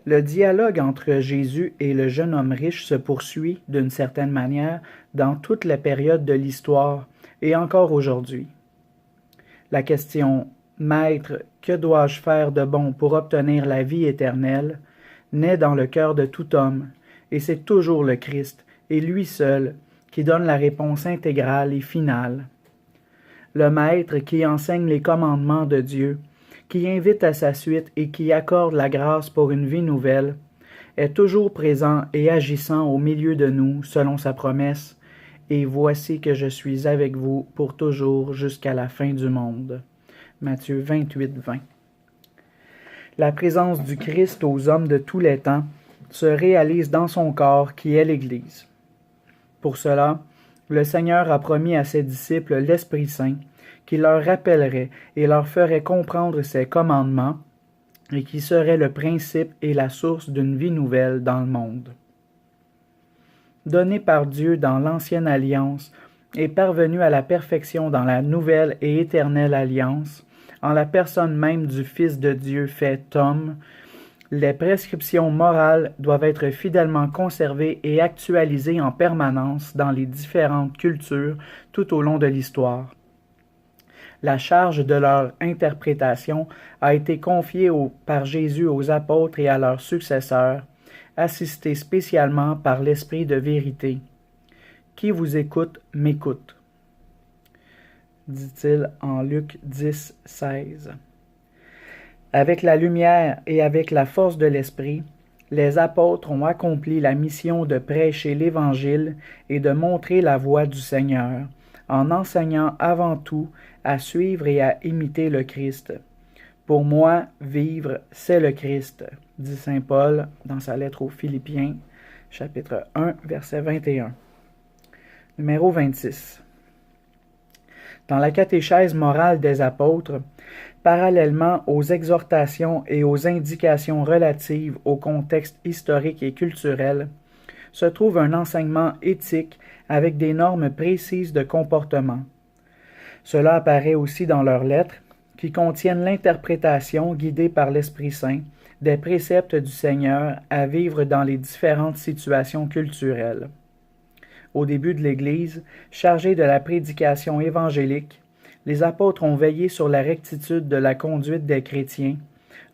Le dialogue entre Jésus et le jeune homme riche se poursuit, d'une certaine manière, dans toute la période de l'histoire et encore aujourd'hui. La question « Maître, que dois-je faire de bon pour obtenir la vie éternelle ?» naît dans le cœur de tout homme, et c'est toujours le Christ, et lui seul, qui donne la réponse intégrale et finale. Le Maître qui enseigne les commandements de Dieu, qui invite à sa suite et qui accorde la grâce pour une vie nouvelle, est toujours présent et agissant au milieu de nous selon sa promesse, « Et voici que je suis avec vous pour toujours jusqu'à la fin du monde. » Matthieu 28, 20. La présence du Christ aux hommes de tous les temps se réalise dans son corps qui est l'Église. Pour cela, le Seigneur a promis à ses disciples l'Esprit Saint, qui leur rappellerait et leur ferait comprendre ses commandements, et qui serait le principe et la source d'une vie nouvelle dans le monde. Donné par Dieu dans l'Ancienne Alliance et parvenu à la perfection dans la Nouvelle et Éternelle Alliance, en la personne même du Fils de Dieu fait homme, les prescriptions morales doivent être fidèlement conservées et actualisées en permanence dans les différentes cultures tout au long de l'histoire. La charge de leur interprétation a été confiée par Jésus aux apôtres et à leurs successeurs, assistés spécialement par l'Esprit de vérité. « Qui vous écoute, m'écoute », dit-il en Luc 10, 16. Avec la lumière et avec la force de l'Esprit, les apôtres ont accompli la mission de prêcher l'Évangile et de montrer la voie du Seigneur, en enseignant avant tout à suivre et à imiter le Christ. Pour moi, vivre, c'est le Christ, dit saint Paul dans sa lettre aux Philippiens, chapitre 1, verset 21. Numéro 26. Dans la catéchèse morale des apôtres, parallèlement aux exhortations et aux indications relatives au contexte historique et culturel, se trouve un enseignement éthique avec des normes précises de comportement. Cela apparaît aussi dans leurs lettres, qui contiennent l'interprétation guidée par l'Esprit Saint des préceptes du Seigneur à vivre dans les différentes situations culturelles. Au début de l'Église, chargés de la prédication évangélique, les apôtres ont veillé sur la rectitude de la conduite des chrétiens,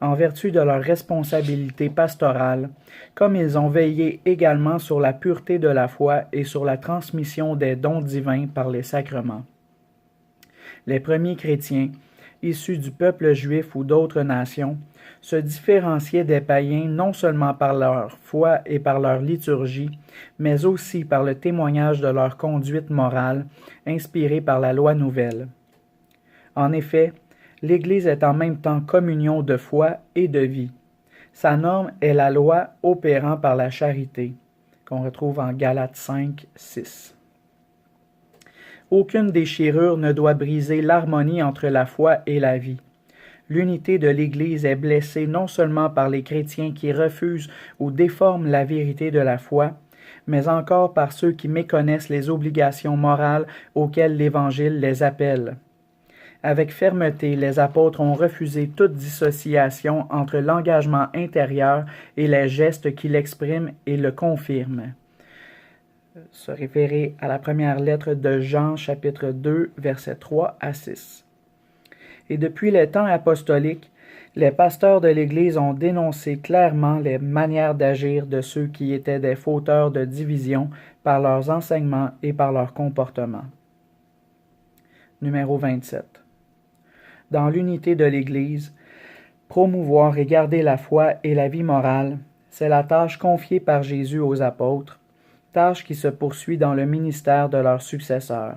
en vertu de leur responsabilité pastorale, comme ils ont veillé également sur la pureté de la foi et sur la transmission des dons divins par les sacrements. Les premiers chrétiens, issus du peuple juif ou d'autres nations, se différenciaient des païens non seulement par leur foi et par leur liturgie, mais aussi par le témoignage de leur conduite morale, inspirée par la loi nouvelle. En effet, l'Église est en même temps communion de foi et de vie. Sa norme est la loi opérant par la charité, qu'on retrouve en Galates 5, 6. Aucune déchirure ne doit briser l'harmonie entre la foi et la vie. L'unité de l'Église est blessée non seulement par les chrétiens qui refusent ou déforment la vérité de la foi, mais encore par ceux qui méconnaissent les obligations morales auxquelles l'Évangile les appelle. Avec fermeté, les apôtres ont refusé toute dissociation entre l'engagement intérieur et les gestes qui l'expriment et le confirment. Se référer à la première lettre de Jean, chapitre 2, versets 3 à 6. Et depuis les temps apostoliques, les pasteurs de l'Église ont dénoncé clairement les manières d'agir de ceux qui étaient des fauteurs de division par leurs enseignements et par leur comportement. Numéro 27. Dans l'unité de l'Église, promouvoir et garder la foi et la vie morale, c'est la tâche confiée par Jésus aux apôtres, tâche qui se poursuit dans le ministère de leurs successeurs.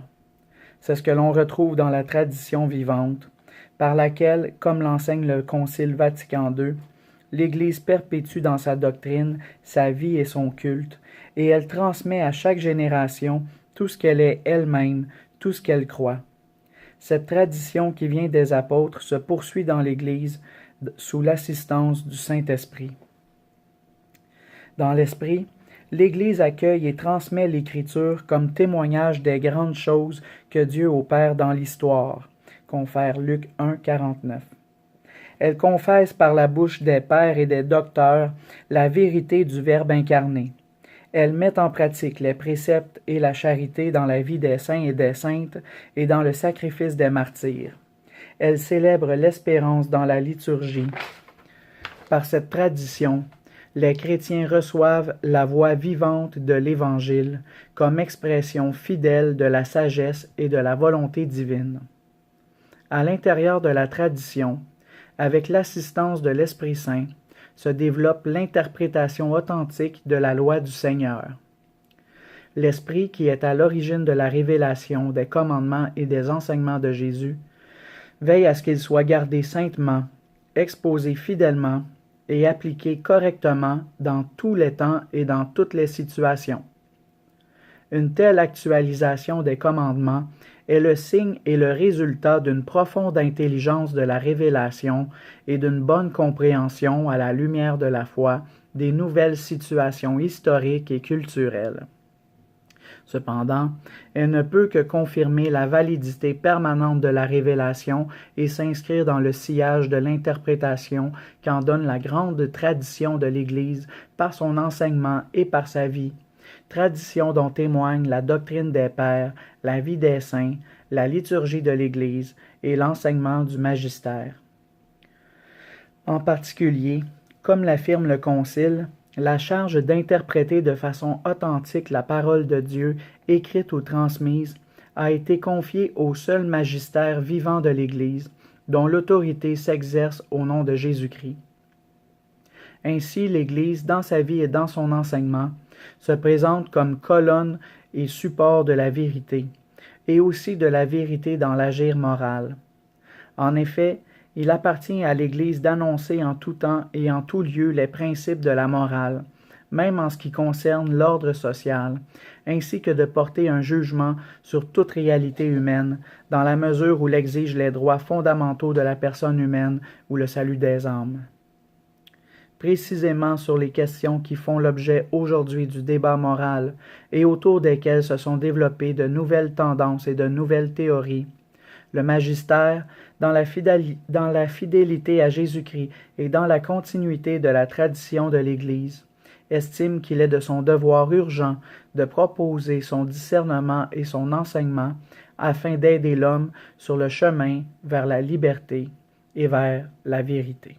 C'est ce que l'on retrouve dans la tradition vivante, par laquelle, comme l'enseigne le Concile Vatican II, l'Église perpétue dans sa doctrine sa vie et son culte, et elle transmet à chaque génération tout ce qu'elle est elle-même, tout ce qu'elle croit. Cette tradition qui vient des apôtres se poursuit dans l'Église sous l'assistance du Saint-Esprit. Dans l'Esprit, l'Église accueille et transmet l'Écriture comme témoignage des grandes choses que Dieu opère dans l'histoire. Confère Luc 1, 49. Elle confesse par la bouche des pères et des docteurs la vérité du Verbe incarné. Elle met en pratique les préceptes et la charité dans la vie des saints et des saintes et dans le sacrifice des martyrs. Elle célèbre l'espérance dans la liturgie. Par cette tradition, les chrétiens reçoivent la voix vivante de l'Évangile comme expression fidèle de la sagesse et de la volonté divine. À l'intérieur de la tradition, avec l'assistance de l'Esprit Saint, se développe l'interprétation authentique de la loi du Seigneur. L'Esprit qui est à l'origine de la révélation des commandements et des enseignements de Jésus veille à ce qu'ils soient gardés saintement, exposés fidèlement et appliqués correctement dans tous les temps et dans toutes les situations. Une telle actualisation des commandements est le signe et le résultat d'une profonde intelligence de la révélation et d'une bonne compréhension à la lumière de la foi des nouvelles situations historiques et culturelles. Cependant, elle ne peut que confirmer la validité permanente de la révélation et s'inscrire dans le sillage de l'interprétation qu'en donne la grande tradition de l'Église par son enseignement et par sa vie, tradition dont témoignent la doctrine des pères, la vie des saints, la liturgie de l'Église et l'enseignement du magistère. En particulier, comme l'affirme le Concile, la charge d'interpréter de façon authentique la parole de Dieu, écrite ou transmise, a été confiée au seul magistère vivant de l'Église, dont l'autorité s'exerce au nom de Jésus-Christ. Ainsi, l'Église, dans sa vie et dans son enseignement, se présente comme colonne et support de la vérité, et aussi de la vérité dans l'agir moral. En effet, il appartient à l'Église d'annoncer en tout temps et en tout lieu les principes de la morale, même en ce qui concerne l'ordre social, ainsi que de porter un jugement sur toute réalité humaine, dans la mesure où l'exigent les droits fondamentaux de la personne humaine ou le salut des âmes. Précisément sur les questions qui font l'objet aujourd'hui du débat moral et autour desquelles se sont développées de nouvelles tendances et de nouvelles théories, le magistère, dans la fidélité à Jésus-Christ et dans la continuité de la tradition de l'Église, estime qu'il est de son devoir urgent de proposer son discernement et son enseignement afin d'aider l'homme sur le chemin vers la liberté et vers la vérité.